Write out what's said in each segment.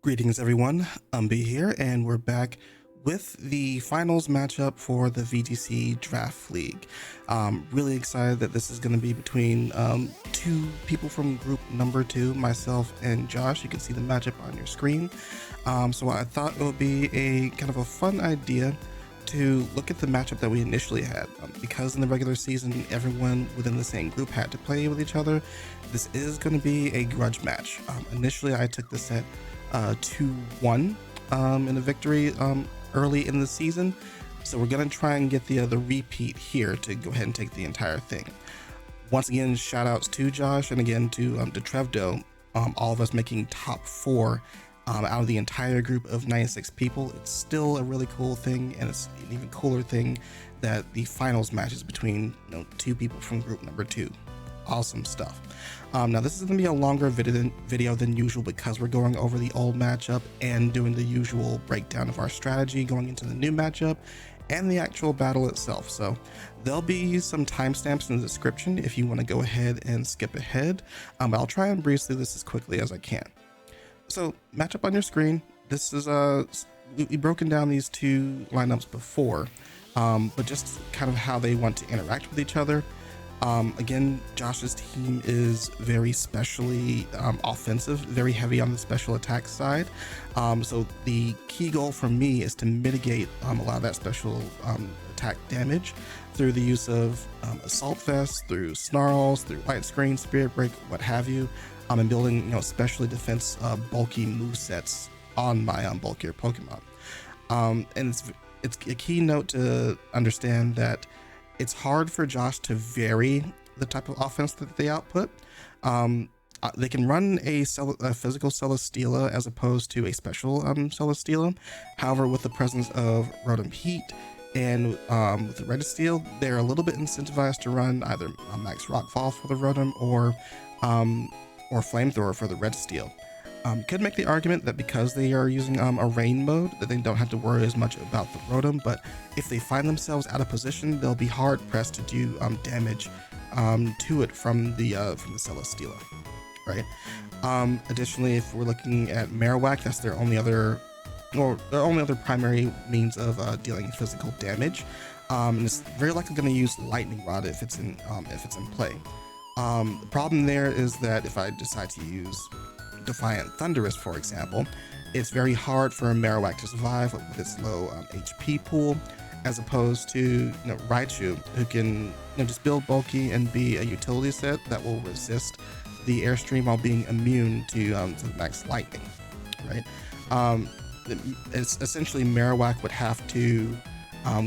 Greetings everyone, Umby here, and we're back with the finals matchup for the VGC Draft League. Really excited that this is going to be between two people from group number 2, myself and Josh. You can see the matchup on your screen. So I thought it would be a kind of a fun idea to look at the matchup that we initially had. Because in the regular season, everyone within the same group had to play with each other, this is going to be a grudge match. Initially, I took the set 2-1 in a victory early in the season, so we're gonna try and get the repeat here to go ahead and take the entire thing. Once again, shout outs to Josh and again to Trevdo, all of us making top 4 out of the entire group of 96 people. It's still a really cool thing, and it's an even cooler thing that the finals matches between 2 people from group number 2. Awesome stuff. Now this is going to be a longer video than usual because we're going over the old matchup and doing the usual breakdown of our strategy going into the new matchup and the actual battle itself. So there'll be some timestamps in the description if you want to go ahead and skip ahead. I'll try and breeze through this as quickly as I can. So matchup on your screen. This is we've broken down these 2 lineups before, but just kind of how they want to interact with each other. Again, Josh's team is very specially offensive, very heavy on the special attack side. So the key goal for me is to mitigate a lot of that special attack damage through the use of assault vest, through snarls, through light screen, spirit break, what have you, and building specially defense bulky movesets on my bulkier Pokemon. And it's a key note to understand that it's hard for Josh to vary the type of offense that they output. They can run a physical Celesteela as opposed to a special Celesteela. However, with the presence of Rotom Heat and with the Registeel, they're a little bit incentivized to run either Max Rockfall for the Rotom or Flamethrower for the Registeel. Could make the argument that because they are using a rain mode, that they don't have to worry as much about the Rotom, but if they find themselves out of position, they'll be hard pressed to do damage to it from the Celesteela, right? Additionally, if we're looking at Marowak, that's their only other primary means of dealing physical damage, and it's very likely going to use Lightning Rod if it's in play. The problem there is that if I decide to use Defiant Thunderous, for example, it's very hard for a Marowak to survive with its low HP pool, as opposed to Raichu, who can just build bulky and be a utility set that will resist the airstream while being immune to the max lightning, right? It's essentially Marowak would have to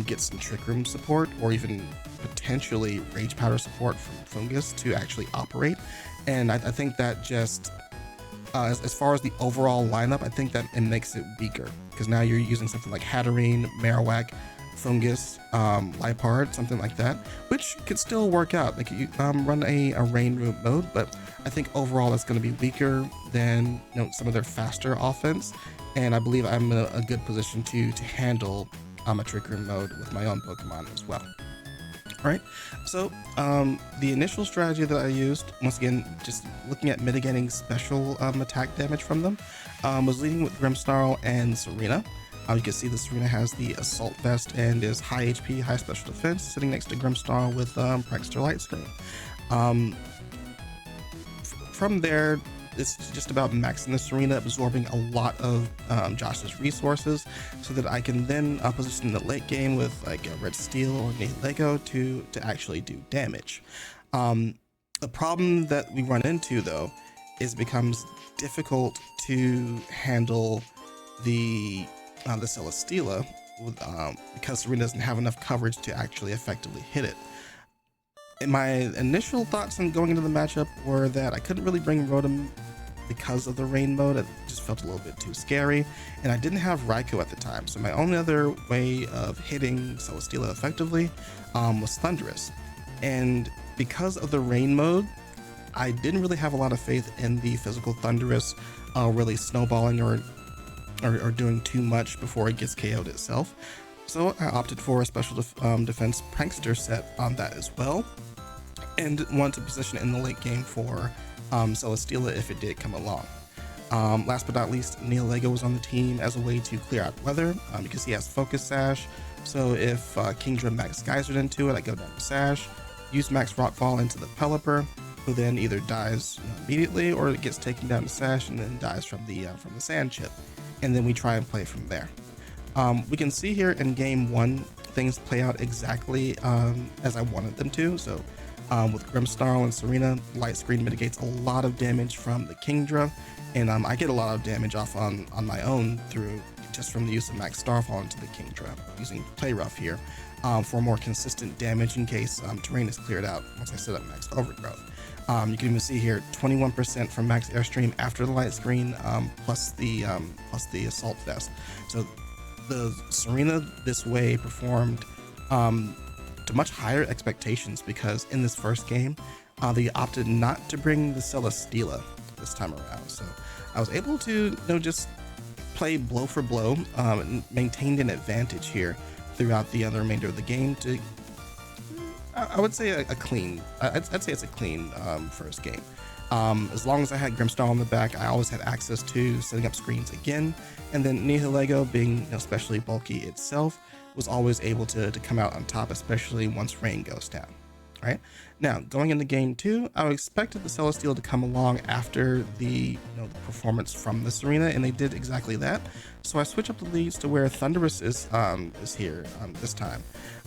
get some Trick Room support or even potentially Rage Powder support from Fungus to actually operate, and I think that just as far as the overall lineup, I think that it makes it weaker because now you're using something like Hatterene, Marowak, Fungus, Liepard, something like that, which could still work out. Like you run a rain room mode, but I think overall it's going to be weaker than some of their faster offense, and I believe I'm in a good position to handle a Trick Room mode with my own Pokemon as well. Alright, so the initial strategy that I used, once again, just looking at mitigating special attack damage from them, was leading with Grimmsnarl and Serena. You can see the Serena has the Assault Vest and is high HP, high special defense, sitting next to Grimmsnarl with Prankster Light Screen. From there, it's just about maxing the Serena, absorbing a lot of Josh's resources so that I can then position the late game with like a Registeel or Nihilego to actually do damage. The problem that we run into though is it becomes difficult to handle the Celesteela because Serena doesn't have enough coverage to actually effectively hit it. And my initial thoughts on going into the matchup were that I couldn't really bring Rotom because of the rain mode. It just felt a little bit too scary, and I didn't have Raikou at the time, so my only other way of hitting Celesteela effectively was Thunderous. And because of the rain mode, I didn't really have a lot of faith in the physical Thunderous really snowballing or doing too much before it gets KO'd itself. So I opted for a special defense Prankster set on that as well, and wanted to position it in the late game for Celesteela if it did come along. Last but not least, Nihilego was on the team as a way to clear out weather because he has Focus Sash. So if Kingdra Max Geysered into it, I go down to Sash, use Max Rockfall into the Pelipper, who then either dies immediately or it gets taken down to Sash and then dies from the Sand Chip. And then we try and play from there. We can see here in game 1, things play out exactly as I wanted them to. So with Grimmsnarl and Serena, Light Screen mitigates a lot of damage from the Kingdra, and I get a lot of damage off on my own through just from the use of Max Starfall into the Kingdra, using Play Rough here for more consistent damage in case terrain is cleared out once I set up Max Overgrowth. You can even see here 21% from Max Airstream after the Light Screen plus the Assault Vest. So the Serena this way performed to much higher expectations because in this first game they opted not to bring the Celesteela this time around. So I was able to just play blow for blow and maintained an advantage here throughout the other remainder of the game to, I would say, a clean, I'd say it's a clean first game. As long as I had Grimmsnarl on the back, I always had access to setting up screens again, and then Nihilego, being especially bulky itself, was always able to come out on top, especially once rain goes down. Right now, going into game 2, I expected the Celesteela to come along after the the performance from the Serena, and they did exactly that. So I switch up the leads to where Thundurus is here this time.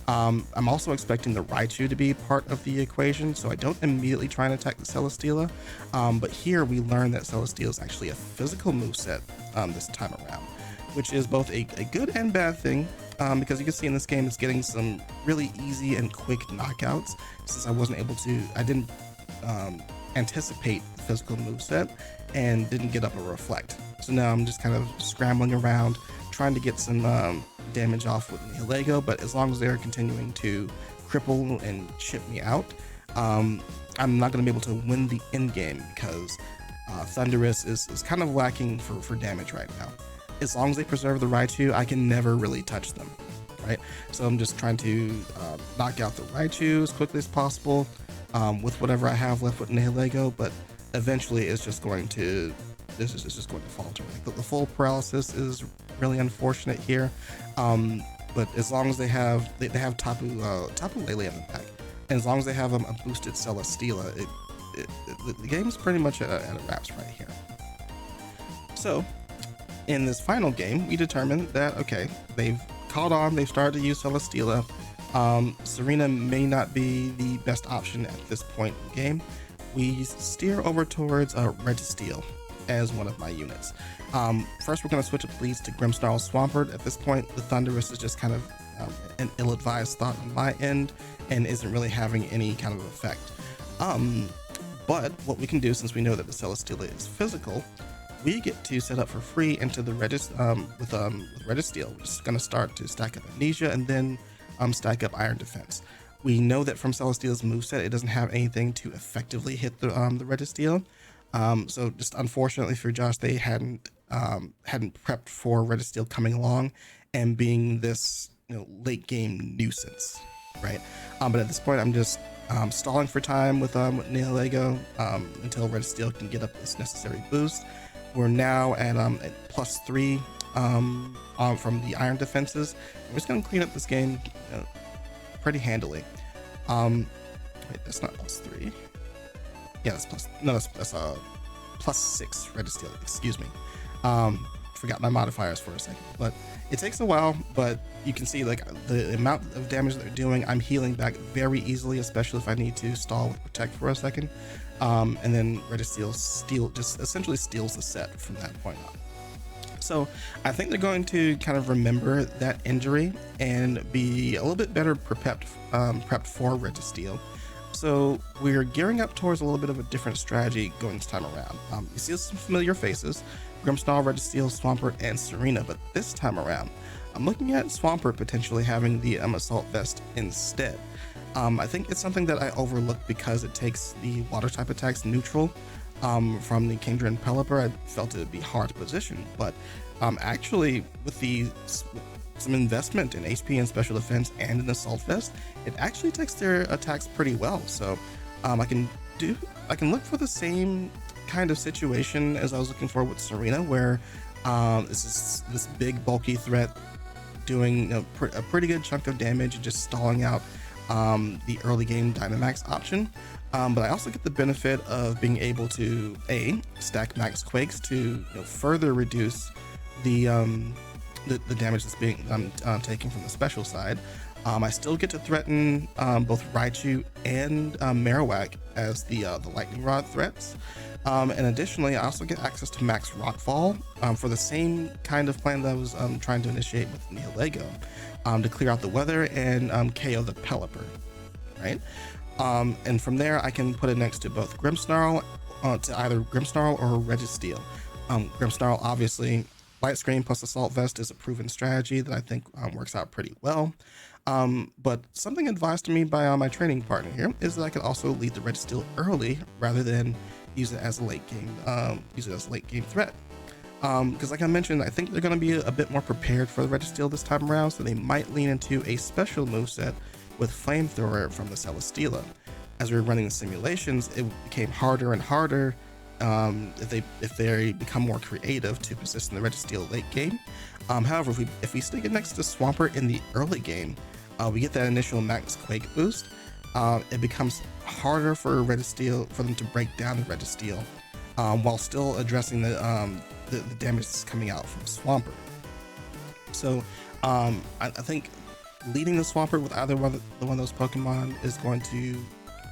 I'm also expecting the Raichu to be part of the equation, so I don't immediately try and attack the Celesteela. But here we learn that Celesteela is actually a physical moveset this time around, which is both a good and bad thing. Because you can see in this game it's getting some really easy and quick knockouts since I didn't anticipate the physical moveset and didn't get up a Reflect. So now I'm just kind of scrambling around trying to get some damage off with Nihilego, but as long as they're continuing to cripple and chip me out, I'm not going to be able to win the end game because Thundurus is kind of lacking for damage right now. As long as they preserve the Raichu, I can never really touch them, right? So I'm just trying to knock out the Raichu as quickly as possible with whatever I have left with Nihilego, but eventually it's just going to falter. The full paralysis is really unfortunate here, but as long as they have Tapu Lele in the pack, and as long as they have a boosted Celesteela, the game's pretty much at a wraps right here. So in this final game, we determined that, okay, they've caught on, they've started to use Celesteela. Serena may not be the best option at this point in the game. We steer over towards Registeel as one of my units. First, we're going to switch up leads to Grimmsnarl Swampert. At this point, the Thundurus is just kind of an ill-advised thought on my end and isn't really having any kind of effect. But what we can do, since we know that the Celesteela is physical, we get to set up for free into the with Registeel. We're just going to start to stack up Amnesia and then stack up Iron Defense. We know that from Celesteela's moveset, it doesn't have anything to effectively hit the Registeel. So just unfortunately for Josh, they hadn't prepped for Registeel coming along and being this late game nuisance, right? But at this point, I'm just stalling for time with Nihilego until Registeel can get up this necessary boost. We're now at +3 from the Iron Defenses. We're just going to clean up this game pretty handily. Wait, that's not +3. Yeah, that's +6 Registeel, excuse me. Forgot my modifiers for a second, but it takes a while, but you can see like the amount of damage that they're doing. I'm healing back very easily, especially if I need to stall with Protect for a second. And then Registeel just essentially steals the set from that point on. So I think they're going to kind of remember that injury and be a little bit better prepped for Registeel. So we're gearing up towards a little bit of a different strategy going this time around. You see some familiar faces: Grimmsnarl, Registeel, Swampert, and Serena. But this time around, I'm looking at Swampert potentially having the Assault Vest instead. I think it's something that I overlooked because it takes the water type attacks neutral from the Kingdra and Pelipper. I felt it would be hard to position, but actually with some investment in HP and special defense and an Assault Vest, it actually takes their attacks pretty well. So I can look for the same kind of situation as I was looking for with Serena, where this big bulky threat doing a pretty good chunk of damage and just stalling out the early game Dynamax option. But I also get the benefit of being able to stack max Quakes to further reduce the damage I'm taking from the special side. I still get to threaten both Raichu and Marowak as the Lightning Rod threats. And additionally, I also get access to max Rockfall for the same kind of plan that I was trying to initiate with Nihilego, to clear out the weather and KO the Pelipper, right? And from there, I can put it next to both Grimmsnarl, to either Grimmsnarl or Registeel. Grimmsnarl, obviously, Light Screen plus Assault Vest is a proven strategy that I think works out pretty well. But something advised to me by my training partner here is that I could also lead the Registeel early rather than use it as a late game threat. Because like I mentioned, I think they're going to be a bit more prepared for the Registeel this time around, so they might lean into a special moveset with Flamethrower from the Celesteela. As we were running the simulations, it became harder and harder if they become more creative to position the Registeel late game. However, if we stick it next to Swampert in the early game, we get that initial max Quake boost. It becomes harder for them to break down the Registeel, while still addressing the damage that's coming out from Swampert. So I think leading the Swampert with either one of those Pokemon is going to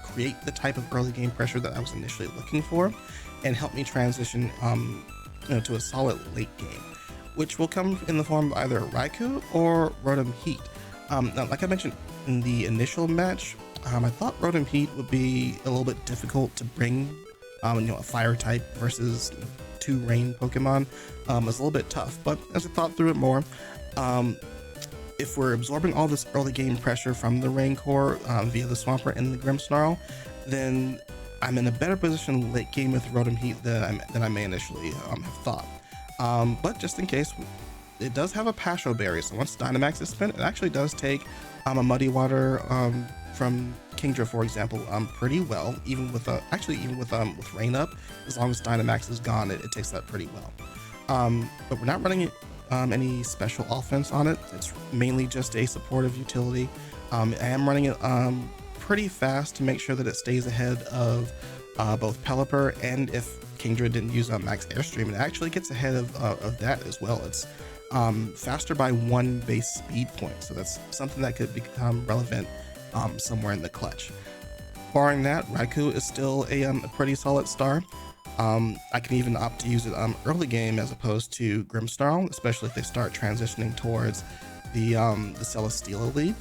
create the type of early game pressure that I was initially looking for, and help me transition to a solid late game, which will come in the form of either Raikou or Rotom Heat. Now, like I mentioned in the initial match, I thought Rotom Heat would be a little bit difficult to bring. A fire type versus 2 rain Pokemon is a little bit tough, but as I thought through it more, if we're absorbing all this early game pressure from the Rain Core via the Swampert and the Grimmsnarl, then I'm in a better position late game with Rotom Heat than I may initially have thought. But just in case, it does have a Pasho Berry, so once Dynamax is spent, it actually does take a Muddy Water from Kingdra, for example, pretty well, even with Rain Up. As long as Dynamax is gone, it takes that pretty well. But we're not running any special offense on it. It's mainly just a supportive utility. I am running it pretty fast to make sure that it stays ahead of both Pelipper, and if Kingdra didn't use max Airstream, it actually gets ahead of that as well. It's faster by 1 base speed point, so that's something that could become relevant somewhere in the clutch. Barring that, Raikou is still a pretty solid star. I can even opt to use it early game as opposed to Grimmsnarl, especially if they start transitioning towards the Celesteela lead.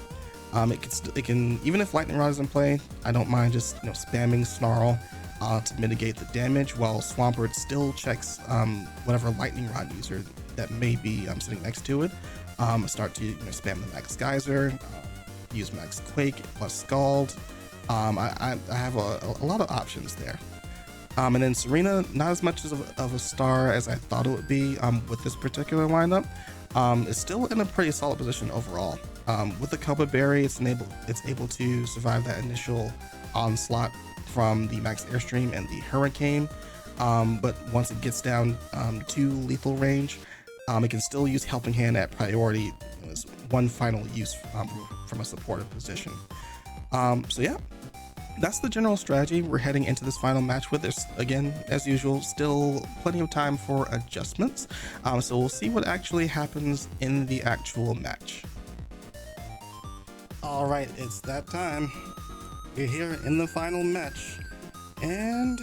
It can even if Lightning Rod is in play, I don't mind just spamming Snarl to mitigate the damage, while Swampert still checks whatever Lightning Rod user that may be sitting next to it. Start to spam the Max Geyser, use Max Quake plus Scald. I have a lot of options there. And then Serena, not as much of a star as I thought it would be with this particular lineup. Is still in a pretty solid position overall. With the Copa Berry, it's able to survive that initial onslaught from the Max Airstream and the Hurricane. But once it gets down to lethal range, it can still use Helping Hand at priority as one final use from a supportive position. So yeah, that's the general strategy we're heading into this final match with. There's, again, as usual, still plenty of time for adjustments. So we'll see what actually happens in the actual match. All right, it's that time. We're here in the final match. And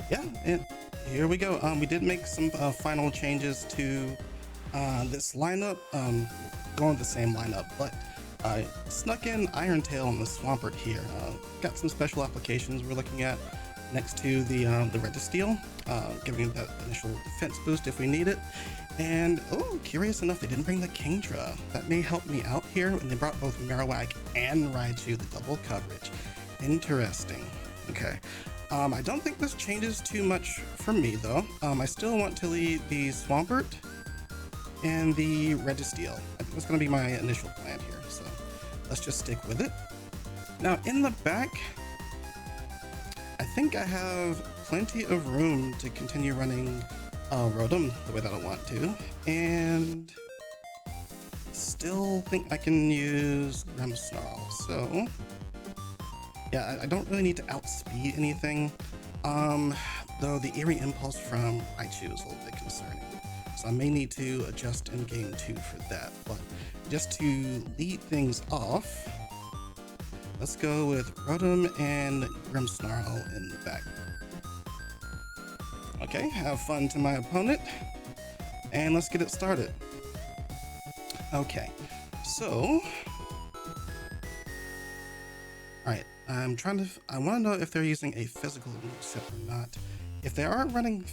yeah, here we go. We did make some final changes to this lineup. Going with the same lineup, but snuck in Iron Tail on the Swampert here. Got some special applications we're looking at next to the Registeel, giving it that initial defense boost if we need it. And oh, curious enough, they didn't bring the Kingdra. That may help me out here, and they brought both Marowak and Raichu, the double coverage. Interesting. Okay. I don't think this changes too much for me though. I still want to lead the Swampert and the Registeel. I think that's going to be my initial plan here, so let's just stick with it. Now in the back, I think I have plenty of room to continue running Rotom the way that I want to, and still think I can use Grimmsnarl. So yeah, I don't really need to outspeed anything. Though the Eerie Impulse from Raichu is a little bit concerning. So I may need to adjust in game 2 for that. But just to lead things off, let's go with Rotom and Grimmsnarl in the back. Okay, have fun to my opponent, and let's get it started. Okay, so alright, I want to know if they're using a physical set or not. If they are running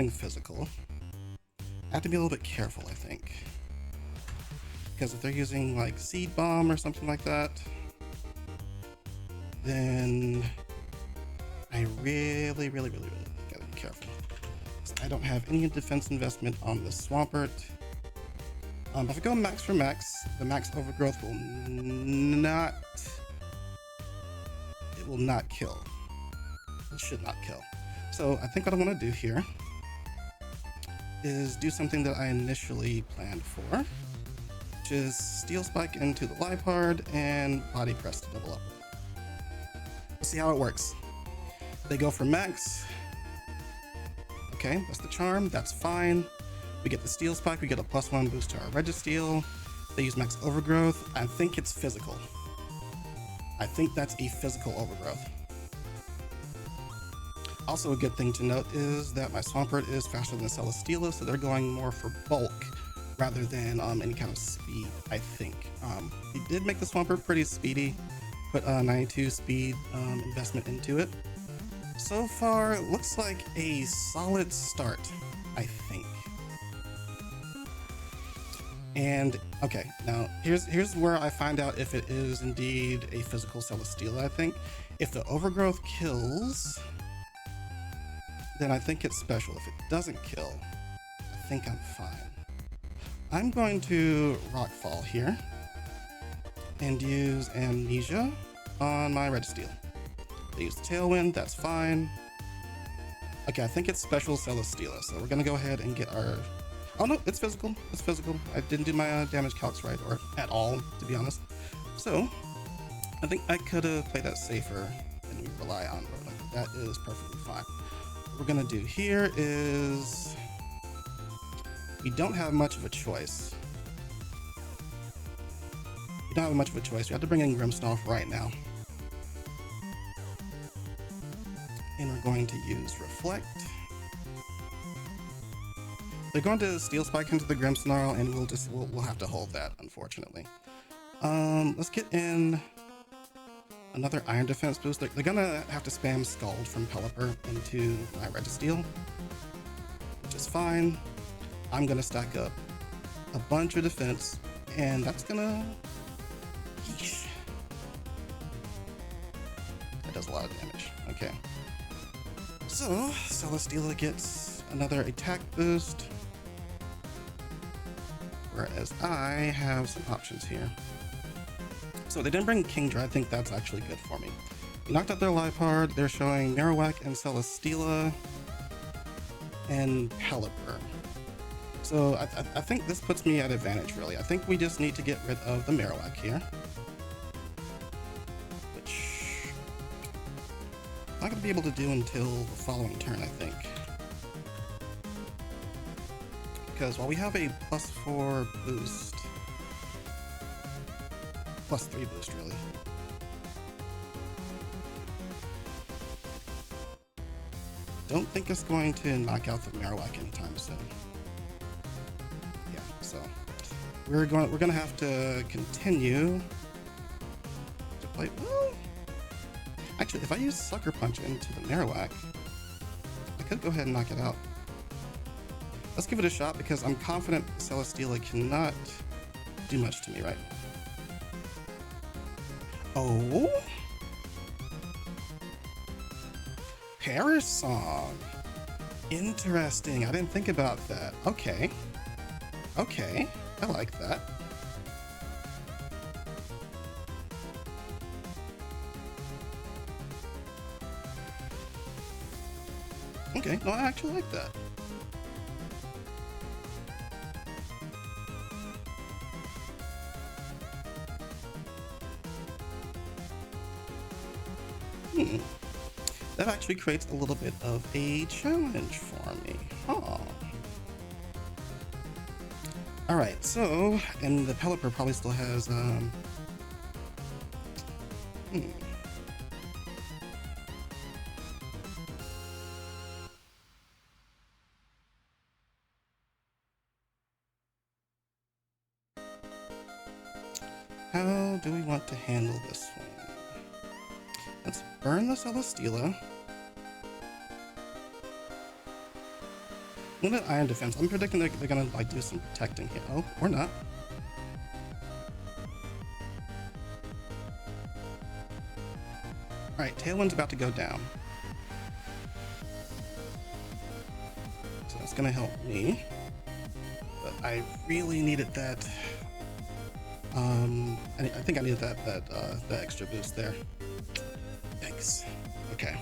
physical, I have to be a little bit careful, I think. Because if they're using like Seed Bomb or something like that, then I really gotta be careful. I don't have any defense investment on the Swampert. If I go max for max, the max overgrowth will not kill. It should not kill. So I think what I want to do here is do something that I initially planned for, which is Steel Spike into the Liepard and Body Press to double up. Let's see how it works. They go for max. Okay, that's the charm, that's fine. We get the Steel Spike, we get a +1 boost to our Registeel. They use max overgrowth. I think it's physical. I think that's a physical overgrowth. Also, a good thing to note is that my Swampert is faster than Celesteela, so they're going more for bulk rather than any kind of speed, I think. He did make the Swampert pretty speedy, put 92 speed investment into it. So far, it looks like a solid start, I think. And okay, now here's where I find out if it is indeed a physical Celesteela, I think. If the overgrowth kills, then I think it's special. If it doesn't kill, I think I'm fine. I'm going to Rockfall here and use Amnesia on my Registeel. They use Tailwind, that's fine. Okay, I think it's special Celesteela, so we're gonna go ahead and get our... Oh no, it's physical, it's physical. I didn't do my damage calcs right, or at all, to be honest. So, I think I could have played that safer and rely on Rotom. That is perfectly fine. What we're gonna do here is... we don't have much of a choice. We don't have much of a choice. We have to bring in Grimmsnarl right now. And we're going to use Reflect. They're going to Steel Spike into the Grimmsnarl, and we'll have to hold that, unfortunately. Let's get in another Iron Defense boost. They're gonna have to spam Scald from Pelipper into my Registeel, which is fine. I'm gonna stack up a bunch of defense, and that's gonna... Yeesh. That does a lot of damage. Okay. So, Celesteela gets another attack boost, whereas I have some options here. So they didn't bring Kingdra. I think that's actually good for me. We knocked out their Liepard. They're showing Marowak and Celesteela and Pelipper. So I think this puts me at advantage, really. I think we just need to get rid of the Marowak here, which I'm not going to be able to do until the following turn, I think. Because while we have a +4 boost, +3 boost, really. Don't think it's going to knock out the Marowak anytime soon. Yeah, so we're gonna have to continue to play. Well, actually, if I use Sucker Punch into the Marowak, I could go ahead and knock it out. Let's give it a shot because I'm confident Celesteela cannot do much to me, right? Oh? Paris Song. Interesting. I didn't think about that. Okay. Okay. I like that. Okay, no, I actually like that. Hmm. That actually creates a little bit of a challenge for me. Huh. Alright, so, and the Pelipper probably still has, how do we want to handle this one? Let's burn the Celesteela. With an Iron Defense, I'm predicting they're gonna like do some protecting here. Oh, or not. Alright, Tailwind's about to go down. So that's gonna help me. But I really needed that. I think I needed that extra boost there. Thanks. Okay.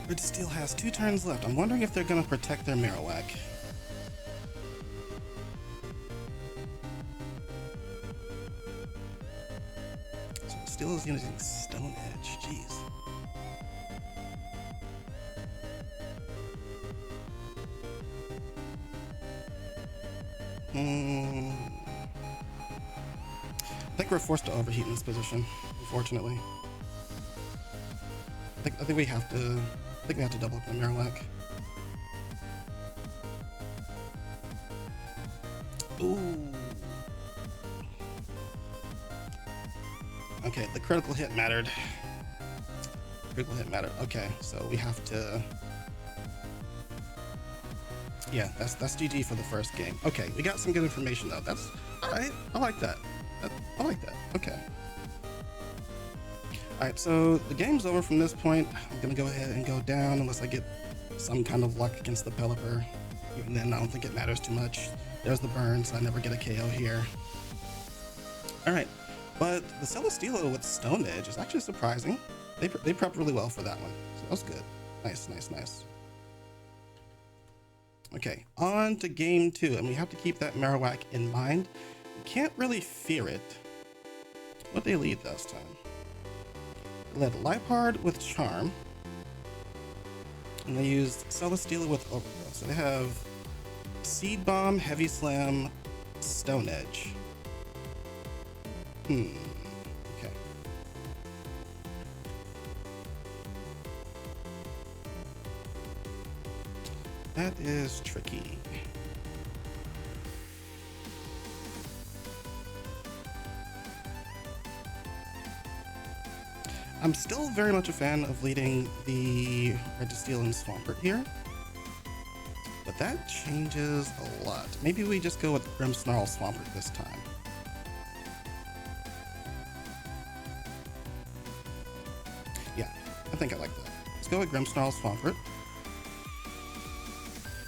Red Steel has 2 turns left. I'm wondering if they're gonna protect their Marowak. So Steel is using Stone Edge. Jeez. I think we're forced to overheat in this position, unfortunately. I think we have to. I think we have to double up the Marowak. Ooh. Okay, the critical hit mattered. Critical hit mattered. Okay, so we have to. Yeah, that's GG for the first game. Okay, we got some good information though. That's all right. I like that. I like that. Okay. All right, so the game's over from this point. I'm gonna go ahead and go down unless I get some kind of luck against the Pelipper. Even then, I don't think it matters too much. There's the burn, so I never get a KO here. All right, but the Celesteela with Stone Edge is actually surprising. They prepped really well for that one, so that was good. Nice, nice, nice. Okay, on to game 2, and we have to keep that Marowak in mind. You can't really fear it. What they lead last time? They led Liepard with Charm, and they used Celesteela with Overgrowth. So they have Seed Bomb, Heavy Slam, Stone Edge. Okay. That is tricky. I'm still very much a fan of leading the Red Steel and Swampert here, but that changes a lot. Maybe we just go with Grimmsnarl Swampert this time. Yeah, I think I like that. Let's go with Grimmsnarl Swampert.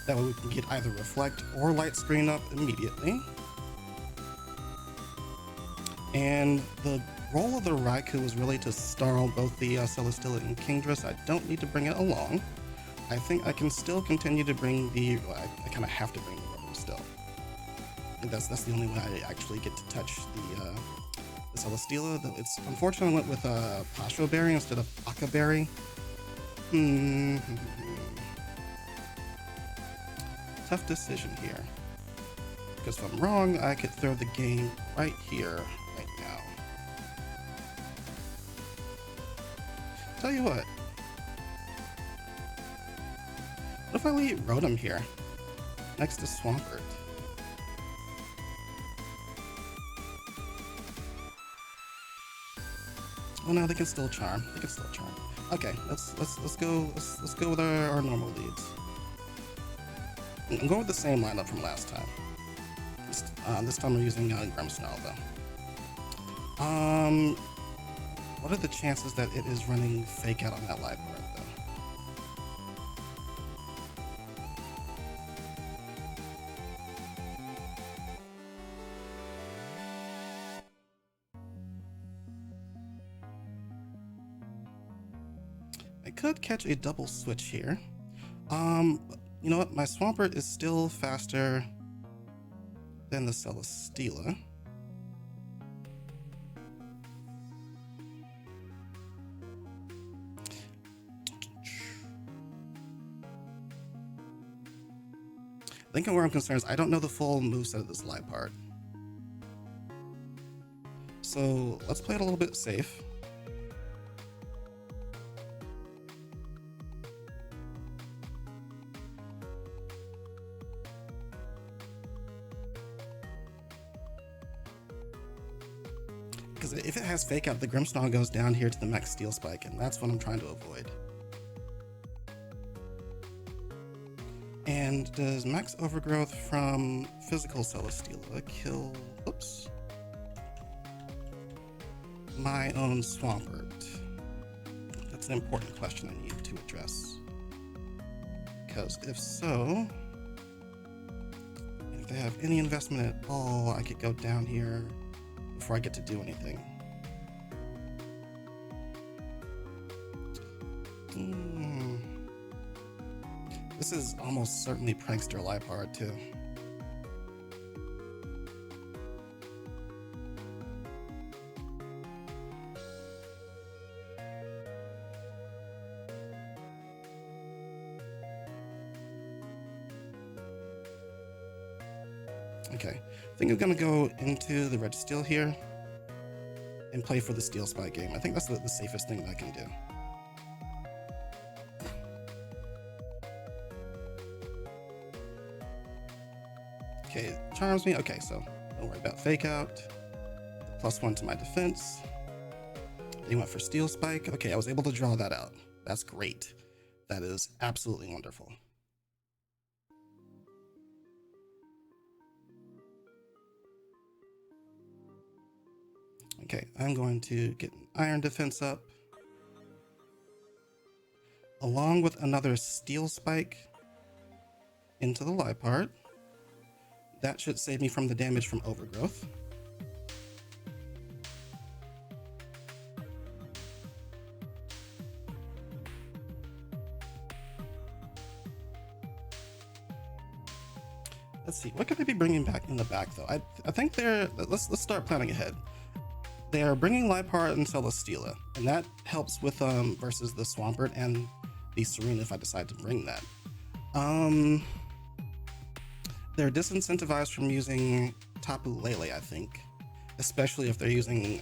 That way we can get either Reflect or Light Screen up immediately. And the role of the Raikou is really to snarl both the Celesteela and Kingdra. I don't need to bring it along. I think I can still continue to bring the... Well, I kind of have to bring the Rubber still. And that's the only way I actually get to touch the Celesteela. It's unfortunately I went with Pastro Berry instead of Aka Berry. Tough decision here. Because if I'm wrong, I could throw the game right here, right now. Tell you what. What if I leave Rotom here, next to Swampert? Oh no, they can still charm. They can still charm. Okay, let's go with our normal leads. I'm going with the same lineup from last time. This time we're using Grimmsnarl though. What are the chances that it is running Fake Out on that live board though? I could catch a double switch here. You know what? My Swampert is still faster than the Celesteela. I think where I'm concerned is I don't know the full moveset of this Liepard. So let's play it a little bit safe. Because if it has Fake Out, the Grimmsnarl goes down here to the max Steel Spike, and that's what I'm trying to avoid. And does max Overgrowth from physical Celesteela kill, oops, my own Swampert? That's an important question I need to address. Because if so, if they have any investment at all, I could go down here before I get to do anything. This is almost certainly Prankster Liepard too. Okay, I think I'm gonna go into the Red Steel here and play for the Steel Spike game. I think that's the safest thing that I can do. Okay, it charms me. Okay, so don't worry about Fake Out. +1 to my defense. They went for Steel Spike. Okay, I was able to draw that out. That's great. That is absolutely wonderful. Okay, I'm going to get an Iron Defense up, along with another Steel Spike into the Liepard. That should save me from the damage from Overgrowth. Let's see, what could they be bringing back in the back though? I think they're, let's start planning ahead. They are bringing Liepard and Celesteela, and that helps with versus the Swampert and the Serena if I decide to bring that. They're disincentivized from using Tapu Lele, I think, especially if they're using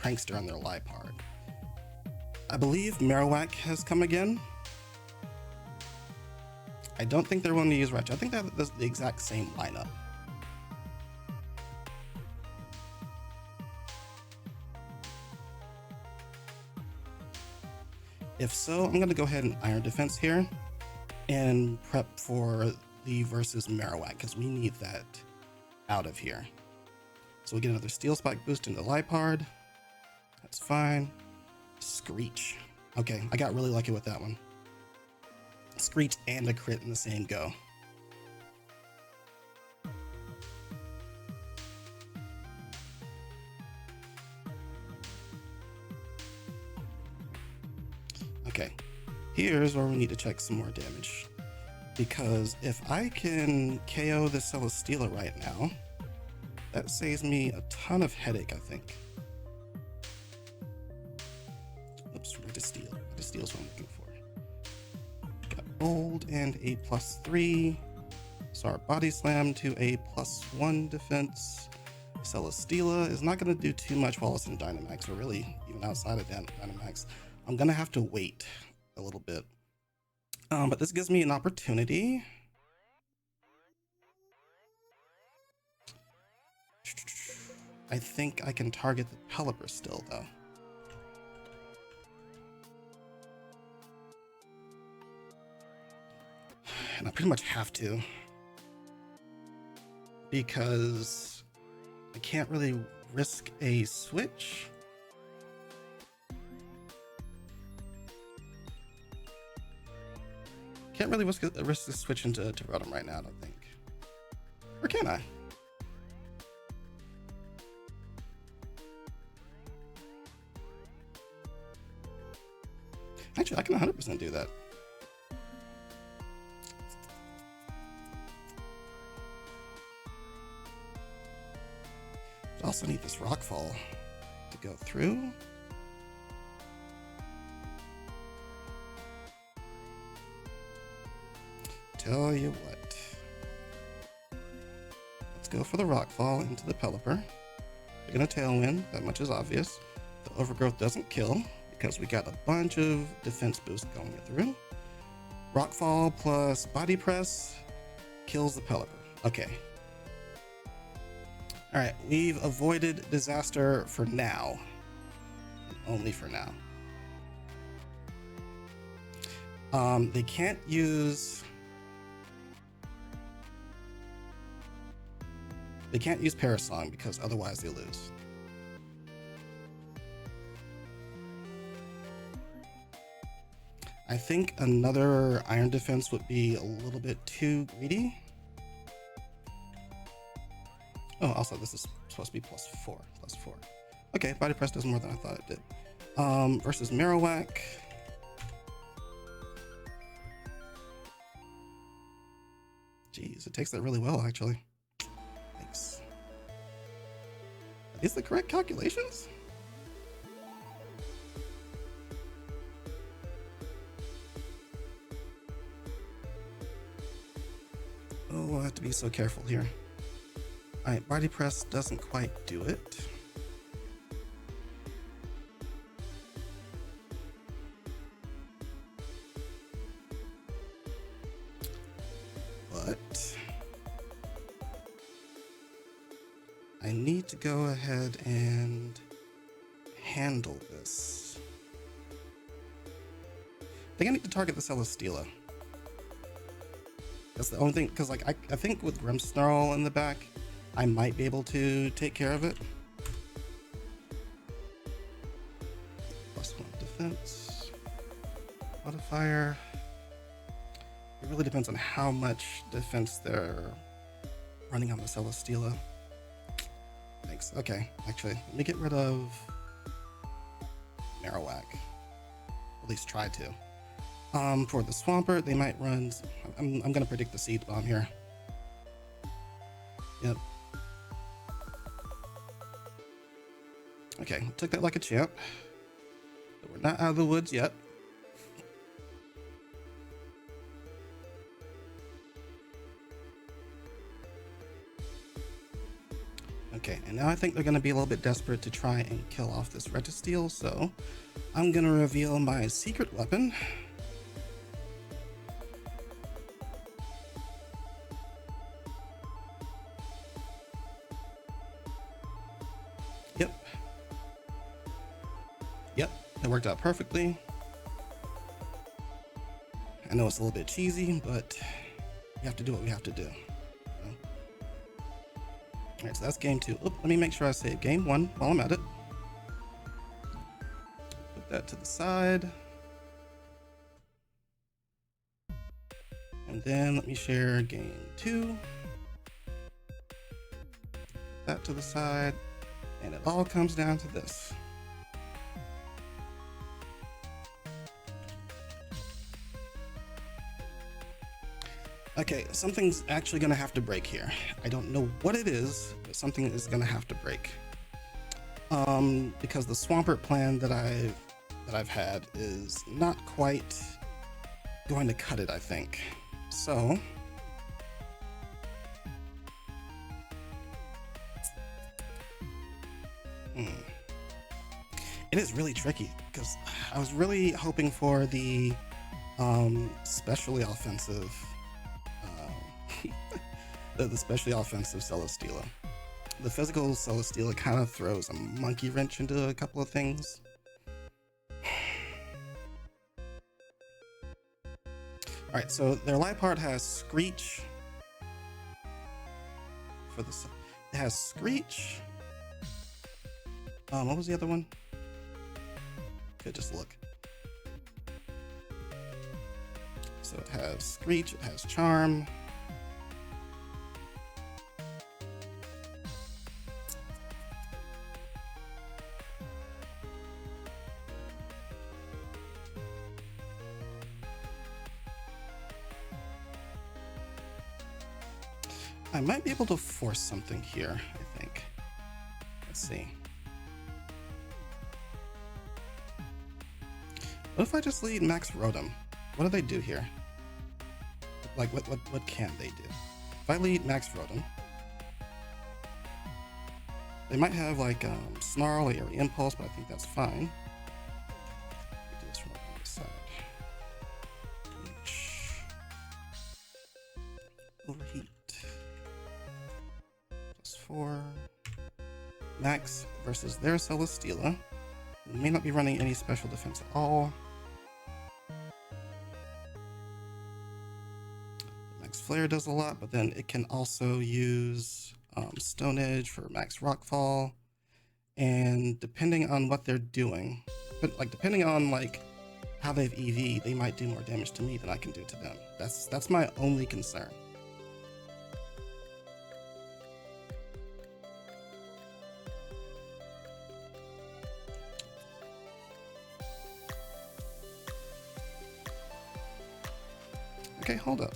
Prankster on their Liepard. I believe Marowak has come again. I don't think they're willing to use Retro. I think that's the exact same lineup. If so, I'm going to go ahead and Iron Defense here and prep for the versus Marowak because we need that out of here. So we get another Steel Spike boost into Liepard. That's fine. Screech. Okay, I got really lucky with that one. Screech and a crit in the same go. Okay, here's where we need to check some more damage. Because if I can KO the Celesteela right now, that saves me a ton of headache, I think. Oops, Red to Steel. Red to Steel is what I'm looking for. Got Bold and a +3. So our Body Slam to a +1 defense. Celesteela is not going to do too much while it's in Dynamax, or really even outside of Dynamax. I'm going to have to wait a little bit. But this gives me an opportunity. I think I can target the Pelipper still, though. And I pretty much have to. Because I can't really risk a switch. Can't really risk a switch into Rotom right now, I don't think. Or can I? Actually, I can 100% do that. I also need this rockfall to go through. Tell you what. Let's go for the rockfall into the Pelipper. We're gonna tailwind, that much is obvious. The overgrowth doesn't kill because we got a bunch of defense boost going through. Rockfall plus body press kills the Pelipper. Okay. All right, we've avoided disaster for now. Only for now. They can't use Parasong because otherwise they lose. I think another Iron Defense would be a little bit too greedy. Oh, also this is supposed to be plus 4. Okay, body press does more than I thought it did. Versus Marowak. Jeez, it takes that really well, actually. Thanks. Are these the correct calculations? Oh, I have to be so careful here. Alright, body press doesn't quite do it. But I need to go ahead and handle this. I think I need to target the Celesteela. That's the only thing, because like I think with Grimmsnarl in the back, I might be able to take care of it. +1 defense. Modifier. It really depends on how much defense they're running on the Celesteela. Thanks. Okay, actually, let me get rid of Marowak. At least try to. For the Swampert, they might run. I'm gonna predict the Seed Bomb here. Yep. Okay, took that like a champ. But we're not out of the woods yet. Okay, and now I think they're gonna be a little bit desperate to try and kill off this Registeel, so I'm gonna reveal my secret weapon. Yep, it worked out perfectly. I know it's a little bit cheesy, but we have to do what we have to do. You know? All right, so that's game 2. Oop, let me make sure I save game 1 while I'm at it. Put that to the side. And then let me share game 2. Put that to the side. And it all comes down to this. Okay, something's actually gonna have to break here. I don't know what it is, but something is gonna have to break. Because the Swampert plan that I've had is not quite going to cut it, I think. So it is really tricky because I was really hoping for the specially offensive the specially offensive Celesteela. The physical Celesteela kind of throws a monkey wrench into a couple of things. Alright, so their Liepard has Screech. For the it has Screech. What was the other one? Could just look. So it has Screech, it has Charm. I might be able to force something here, I think. Let's see. What if I just lead Max Rotom? What do they do here? Like, what can they do? If I lead Max Rotom, they might have like Snarl or Airy Impulse, but I think that's fine. Do this from the other side. Overheat. +4. Max versus their Celesteela. It may not be running any special defense at all. Max Flare does a lot, but then it can also use Stone Edge for Max Rockfall. And depending on what they're doing, but like depending on like how they've EV, they might do more damage to me than I can do to them. That's my only concern. Okay, hold up.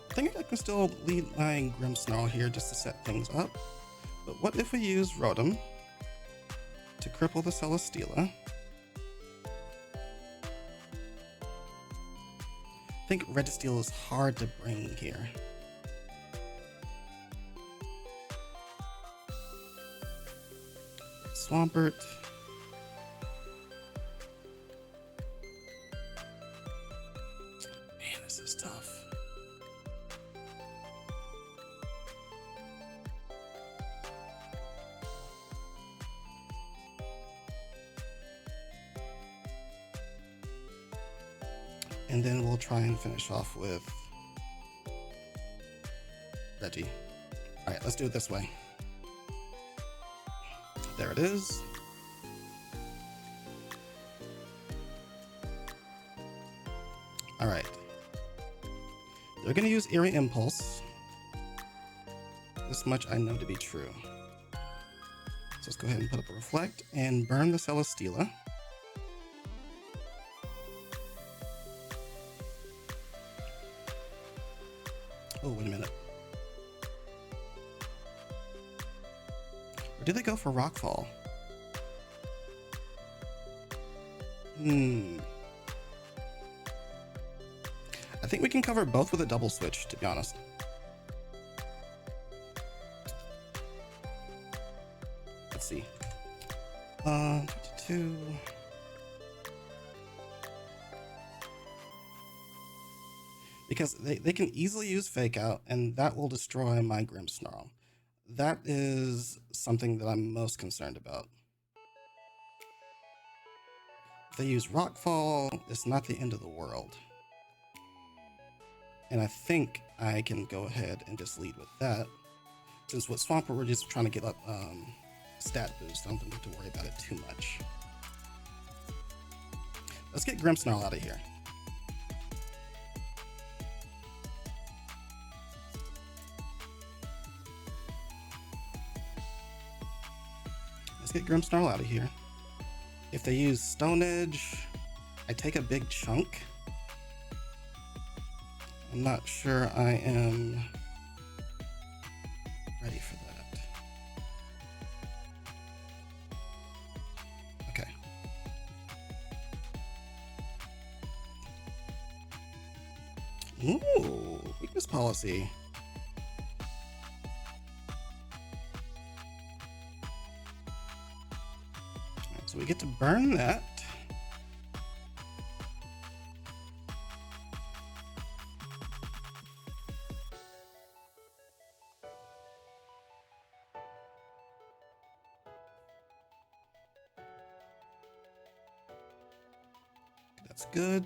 I think I can still lead my Grimmsnarl here just to set things up. But what if we use Rotom to cripple the Celesteela? I think Registeel is hard to bring here. Swampert. Man, this is tough. And then we'll try and finish off with Reggie. All right, let's do it this way. There it is. All right. They're going to use Airy Impulse. This much I know to be true. So let's go ahead and put up a Reflect and burn the Celesteela. Oh, wait a minute. Or did they go for Rockfall? I think we can cover both with a double switch, to be honest. Let's see. 22. Because they can easily use Fake Out, and that will destroy my Grimmsnarl. That is something that I'm most concerned about. If they use Rockfall, it's not the end of the world. And I think I can go ahead and just lead with that. Since with Swampert, we're just trying to get up stat boost. I don't think we have to worry about it too much. Let's get Grimmsnarl out of here. Let's get Grimmsnarl out of here. If they use Stone Edge, I take a big chunk. I'm not sure I am ready for that. Okay. Ooh, weakness policy. So we get to burn that. That's good.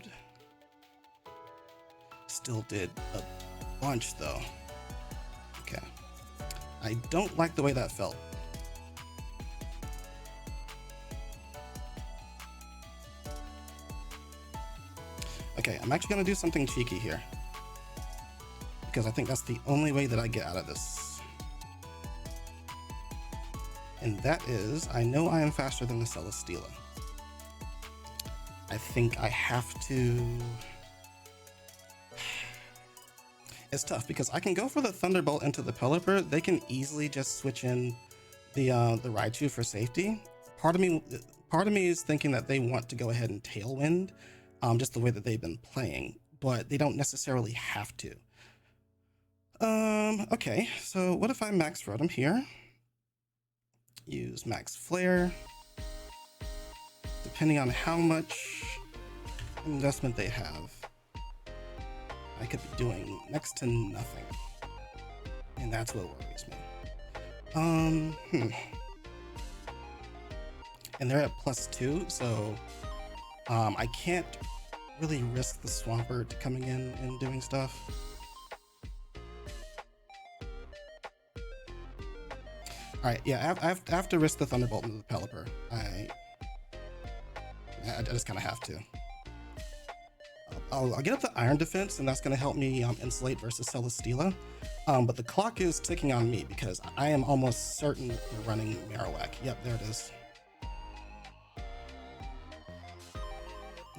Still did a bunch though. Okay. I don't like the way that felt. Okay, I'm actually gonna do something cheeky here, because I think that's the only way that I get out of this. And that is, I know I am faster than the Celesteela. I think I have to. It's tough because I can go for the Thunderbolt into the Pelipper. They can easily just switch in the Raichu for safety. Part of me is thinking that they want to go ahead and Tailwind, just the way that they've been playing, but they don't necessarily have to. Okay, so what if I Max Rotom here? Use Max Flare. Depending on how much investment they have, I could be doing next to nothing. And that's what worries me. And they're at +2, so I can't really risk the Swampert coming in and doing stuff. Alright, yeah, I have to risk the Thunderbolt into the Pelipper. I just kind of have to. I'll get up the Iron Defense, and that's going to help me insulate versus Celesteela. But the clock is ticking on me because I am almost certain they're running Marowak. Yep, there it is.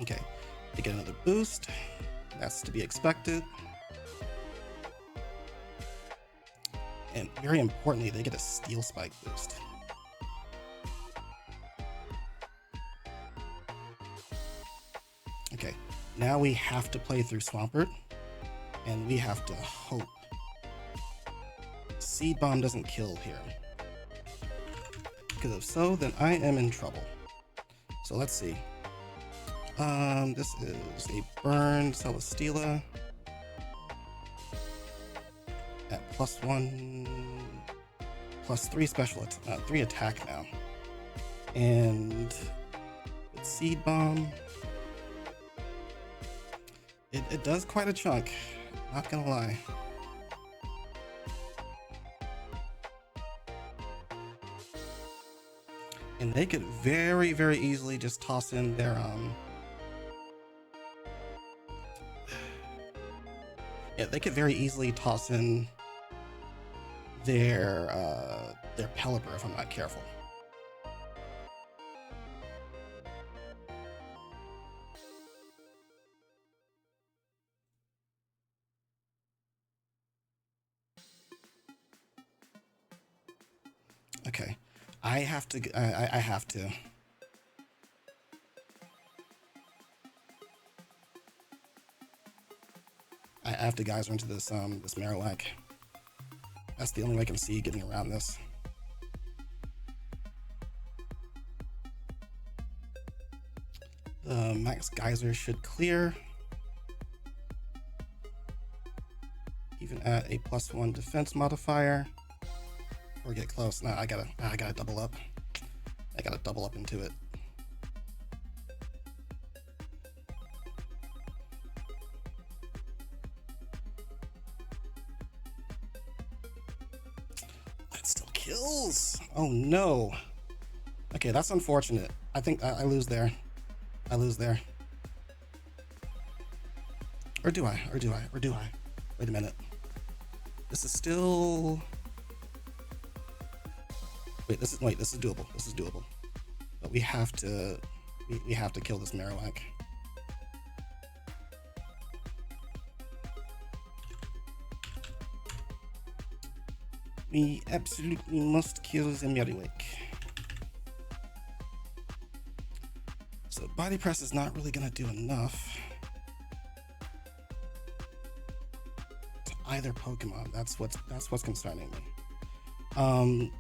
Okay, they get another boost. That's to be expected. And very importantly, they get a Steel Spike boost. Okay, now we have to play through Swampert, and we have to hope Seed Bomb doesn't kill here. Because if so, then I am in trouble. So let's see. This is a Burn Celesteela at +1, +3 special, 3 attack now. And with Seed Bomb, it does quite a chunk, not gonna lie. And they could very, very easily just toss in their yeah, they could very easily toss in their Pelipper if I'm not careful. Okay, I have to. I have to. I have to geyser into this this Marowak. That's the only way I can see getting around this. The Max Geyser should clear, even at a +1 defense modifier. Or get close. Nah, I gotta double up. I gotta double up into it. That still kills. Oh no. Okay, that's unfortunate. I think I lose there. I lose there. Or do I? Or do I? Or do I? Wait a minute. This is still. Wait, this is doable. This is doable. But we have to kill this Marowak. We absolutely must kill the Marowak. So Body Press is not really gonna do enough to either Pokemon. That's what's concerning me.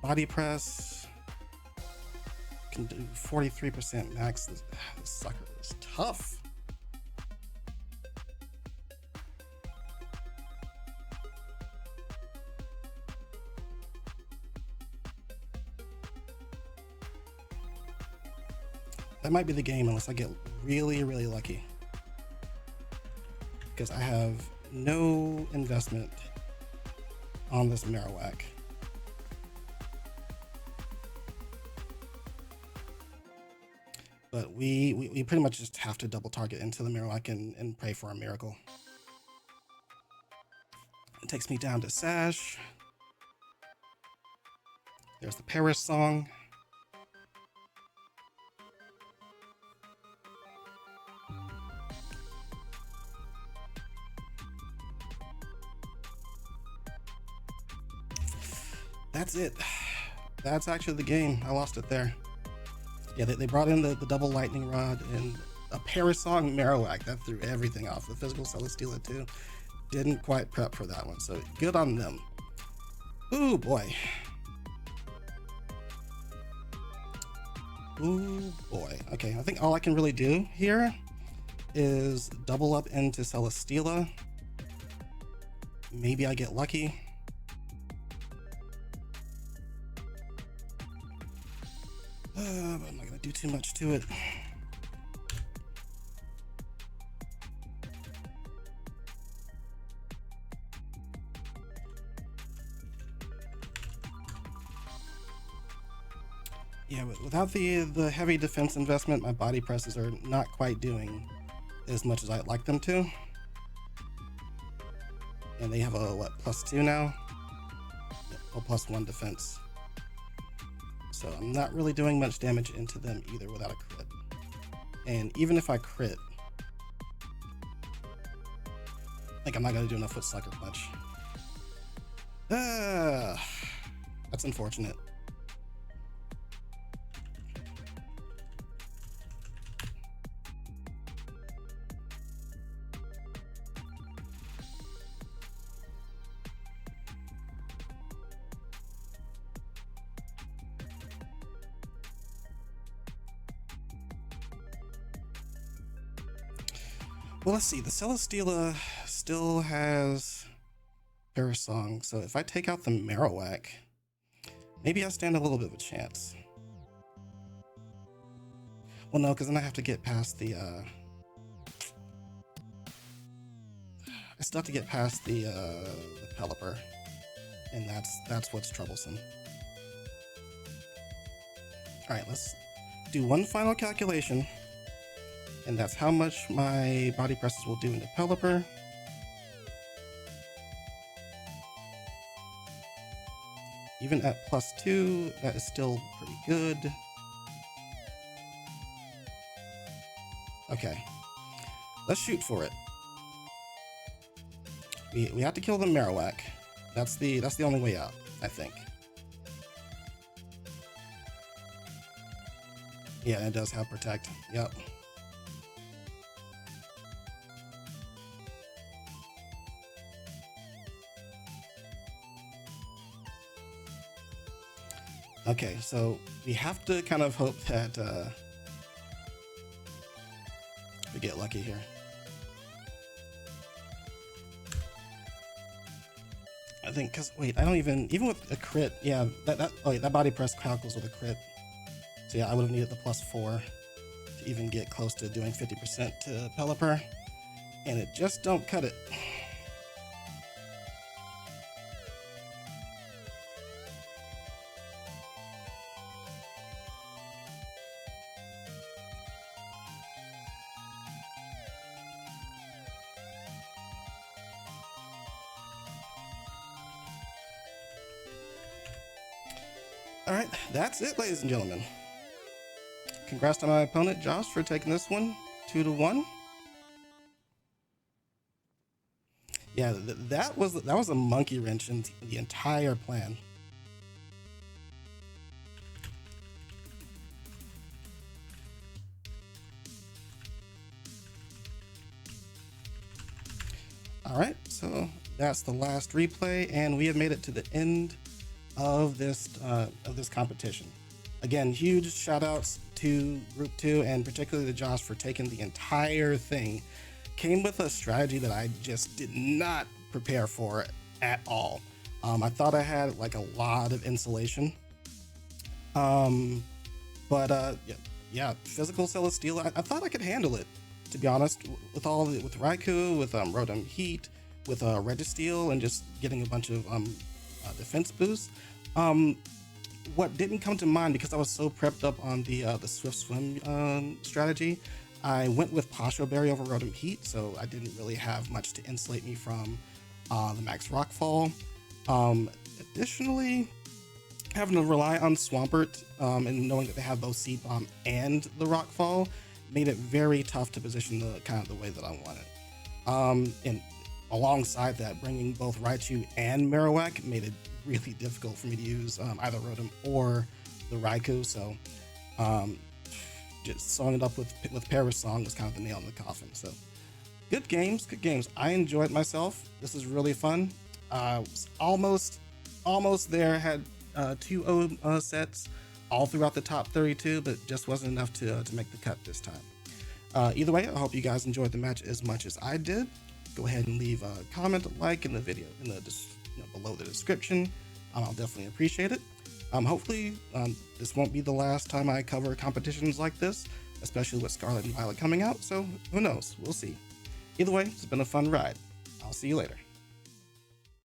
Body Press can do 43% max. This sucker is tough. That might be the game unless I get really, really lucky. Because I have no investment on this Marowak. But we pretty much just have to double target into the Marowak and pray for a miracle. It takes me down to Sash. There's the Paris song. that's it. That's actually the game. I lost it there. Yeah, they brought in the double lightning rod and a Parasong Marowak. That threw everything off. The physical Celesteela too. Didn't quite prep for that one, so good on them. Ooh boy. Ooh boy. Okay, I think all I can really do here is double up into Celesteela. Maybe I get lucky. But I'm not gonna do too much to it. Yeah, without the heavy defense investment, my body presses are not quite doing as much as I'd like them to. And they have a, what, +2 now? Yep, a +1 defense. So I'm not really doing much damage into them either without a crit. And even if I crit, like, I'm not gonna do enough with Sucker Punch. That's unfortunate. Well, let's see. The Celesteela still has Parasong, so if I take out the Marowak, maybe I stand a little bit of a chance. Well, no, because then I have to get past the I still have to get past the Pelipper, and that's what's troublesome. All right, let's do one final calculation. And that's how much my body presses will do into Pelipper. Even at +2, that is still pretty good. Okay, let's shoot for it. We have to kill the Marowak. That's the only way out, I think. Yeah, it does have Protect. Yep. Okay, so we have to kind of hope that we get lucky here. I think, cause wait, I don't even with a crit, yeah, that body press calculates with a crit. So yeah, I would have needed the +4 to even get close to doing 50% to Pelipper, and it just don't cut it. Alright, that's it, ladies and gentlemen. Congrats to my opponent, Josh, for taking this one 2-1. Yeah, that was a monkey wrench in the entire plan. Alright, so that's the last replay, and we have made it to the end of this competition. Again, huge shout outs to Group 2 and particularly to Josh for taking the entire thing. Came with a strategy that I just did not prepare for at all. I thought I had like a lot of insulation. But yeah, physical Celesteela, I thought I could handle it, to be honest, with Raikou, with Rotom Heat, with Registeel, and just getting a bunch of defense boosts. What didn't come to mind, because I was so prepped up on the Swift Swim strategy, I went with Pasho Berry over Rotom Heat, so I didn't really have much to insulate me from the Max Rockfall. Additionally, having to rely on Swampert and knowing that they have both Seed Bomb and the Rockfall made it very tough to position the kind of the way that I wanted. And alongside that, bringing both Raichu and Marowak made it really difficult for me to use either Rotom or the Raikou. So just sewing it up with Paris Song was kind of the nail in the coffin. So good games, good games. I enjoyed myself. This is really fun. Was almost there. Had 2 O sets all throughout the top 32, but just wasn't enough to make the cut this time. Either way, I hope you guys enjoyed the match as much as I did. Go ahead and leave a comment, a like in the video, below the description. I'll definitely appreciate it. Hopefully, this won't be the last time I cover competitions like this, especially with Scarlet and Violet coming out. So who knows? We'll see. Either way, it's been a fun ride. I'll see you later.